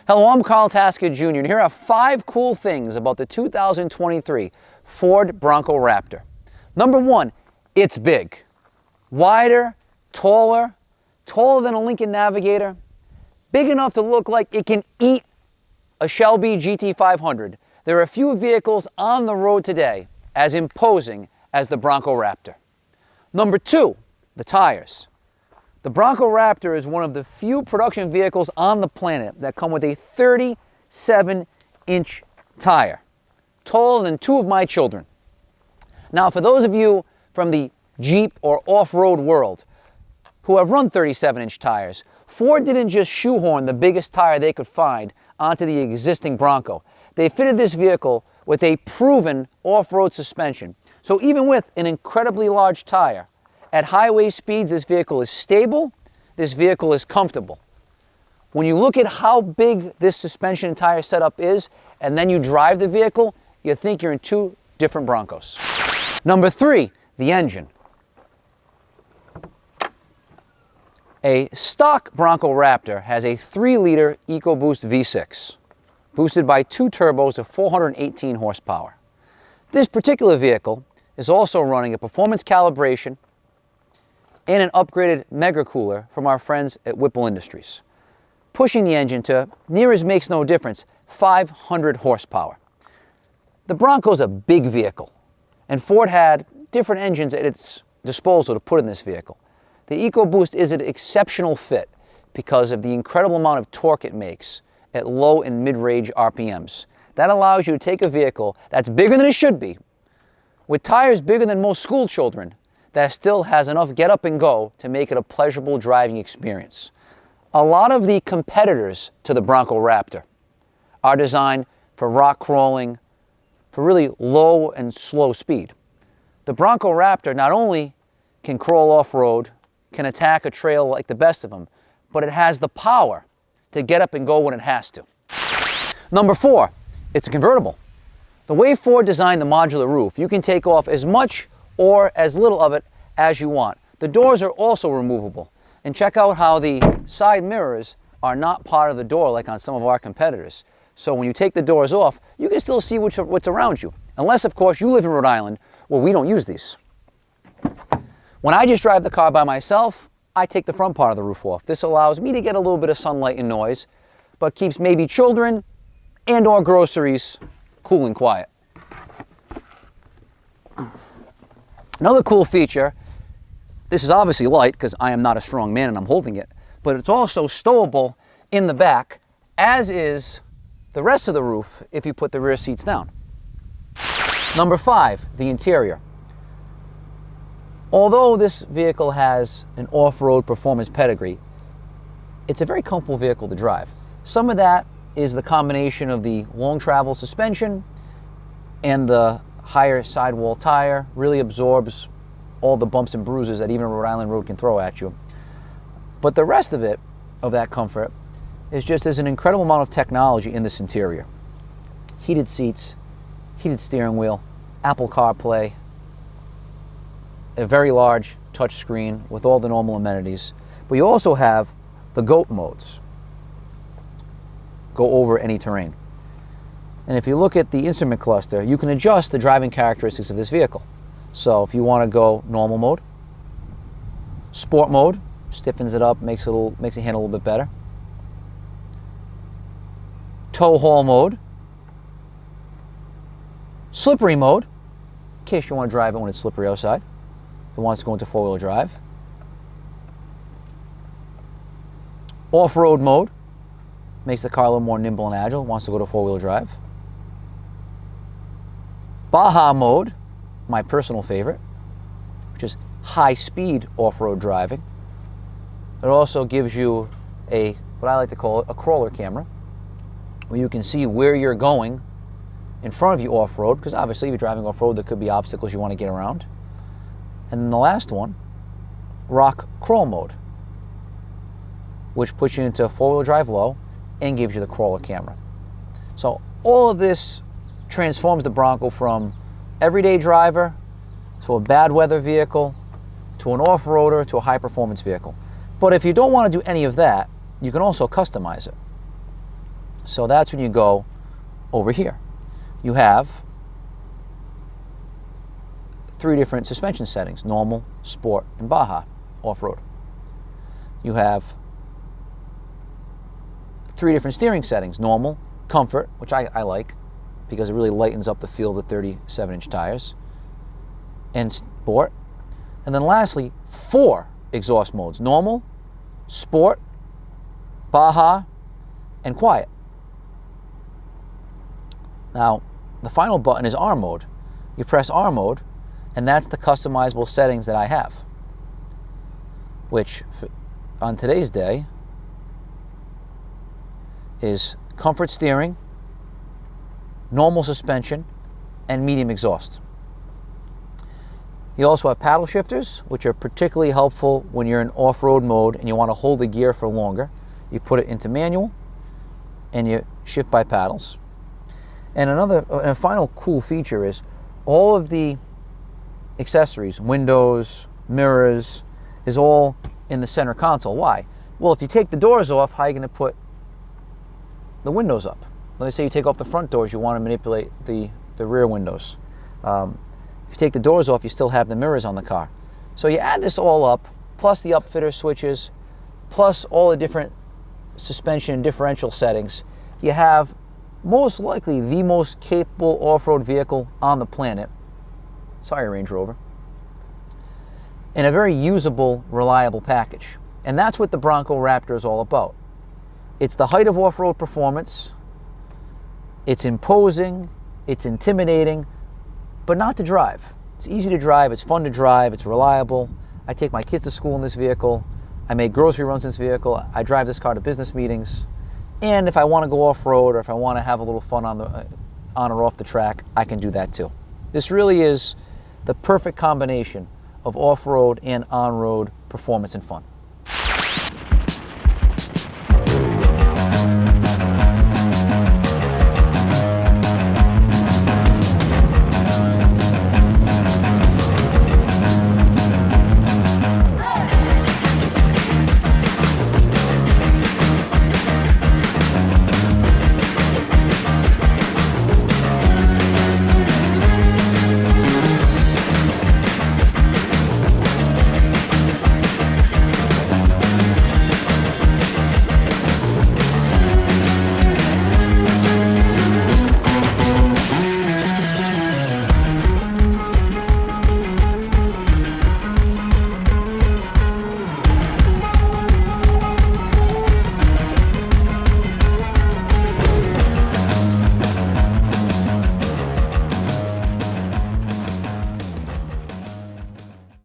Hello, I'm Carl Tasker Jr. and here are 5 cool things about the 2023 Ford Bronco Raptor. Number 1, it's big. Wider, taller than a Lincoln Navigator, big enough to look like it can eat a Shelby GT500. There are few vehicles on the road today as imposing as the Bronco Raptor. Number 2, the tires. The Bronco Raptor is one of the few production vehicles on the planet that come with a 37-inch tire, taller than 2 of my children. Now, for those of you from the Jeep or off-road world who have run 37-inch tires, Ford didn't just shoehorn the biggest tire they could find onto the existing Bronco. They fitted this vehicle with a proven off-road suspension. So even with an incredibly large tire, at highway speeds, this vehicle is stable, this vehicle is comfortable. When you look at how big this suspension and tire setup is, and then you drive the vehicle, you think you're in 2 different Broncos. Number 3, the engine. A stock Bronco Raptor has a 3-liter EcoBoost V6, boosted by 2 turbos of 418 horsepower. This particular vehicle is also running a performance calibration and an upgraded mega cooler from our friends at Whipple Industries, pushing the engine to, near as makes no difference, 500 horsepower. The Bronco's a big vehicle, and Ford had different engines at its disposal to put in this vehicle. The EcoBoost is an exceptional fit because of the incredible amount of torque it makes at low and mid-range RPMs. That allows you to take a vehicle that's bigger than it should be, with tires bigger than most school children, that still has enough get up and go to make it a pleasurable driving experience. A lot of the competitors to the Bronco Raptor are designed for rock crawling, for really low and slow speed. The Bronco Raptor not only can crawl off-road, can attack a trail like the best of them, but it has the power to get up and go when it has to. Number 4, it's a convertible. The way Ford designed the modular roof, you can take off as much or as little of it as you want. The doors are also removable. And check out how the side mirrors are not part of the door like on some of our competitors. So when you take the doors off, you can still see what's around you. Unless, of course, you live in Rhode Island where we don't use these. When I just drive the car by myself, I take the front part of the roof off. This allows me to get a little bit of sunlight and noise, but keeps maybe children and or groceries cool and quiet. Another cool feature, this is obviously light because I am not a strong man and I'm holding it, but it's also stowable in the back, as is the rest of the roof if you put the rear seats down. Number 5, the interior. Although this vehicle has an off-road performance pedigree, it's a very comfortable vehicle to drive. Some of that is the combination of the long travel suspension and the higher sidewall tire. Really absorbs all the bumps and bruises that even a Rhode Island road can throw at you. But the rest of it, of that comfort, is just there's an incredible amount of technology in this interior. Heated seats, heated steering wheel, Apple CarPlay, a very large touch screen with all the normal amenities. But you also have the GOAT modes, go over any terrain. And if you look at the instrument cluster, you can adjust the driving characteristics of this vehicle. So if you want to go normal mode, sport mode, stiffens it up, makes it handle a little bit better. Tow haul mode, slippery mode, in case you want to drive it when it's slippery outside. It wants to go into 4-wheel drive. Off-road mode, makes the car a little more nimble and agile, wants to go to 4-wheel drive. Baja mode, my personal favorite, which is high-speed off-road driving. It also gives you what I like to call a crawler camera, where you can see where you're going in front of you off-road, because obviously if you're driving off-road, there could be obstacles you want to get around. And then the last one, rock crawl mode, which puts you into 4-wheel drive low and gives you the crawler camera. So all of this transforms the Bronco from everyday driver to a bad weather vehicle to an off-roader to a high-performance vehicle. But if you don't want to do any of that, you can also customize it. So that's when you go over here. You have 3 different suspension settings: normal, sport, and Baja, off-road. You have 3 different steering settings: normal, comfort, which I like because it really lightens up the feel of the 37-inch tires, and sport. And then lastly, 4 exhaust modes: normal, sport, Baja, and quiet. Now, the final button is R mode. You press R mode, and that's the customizable settings that I have, which on today's day is comfort steering, normal suspension, and medium exhaust. You also have paddle shifters, which are particularly helpful when you're in off-road mode and you want to hold the gear for longer. You put it into manual and you shift by paddles. And a final cool feature is all of the accessories, windows, mirrors, is all in the center console. Why? Well, if you take the doors off, how are you going to put the windows up? Let's say you take off the front doors, you want to manipulate the rear windows. If you take the doors off, you still have the mirrors on the car. So you add this all up, plus the upfitter switches, plus all the different suspension and differential settings, you have most likely the most capable off-road vehicle on the planet. Sorry, Range Rover. And a very usable, reliable package. And that's what the Bronco Raptor is all about. It's the height of off-road performance. It's imposing, it's intimidating, but not to drive. It's easy to drive, it's fun to drive, it's reliable. I take my kids to school in this vehicle. I make grocery runs in this vehicle. I drive this car to business meetings. And if I want to go off-road or if I want to have a little fun on or off the track, I can do that too. This really is the perfect combination of off-road and on-road performance and fun.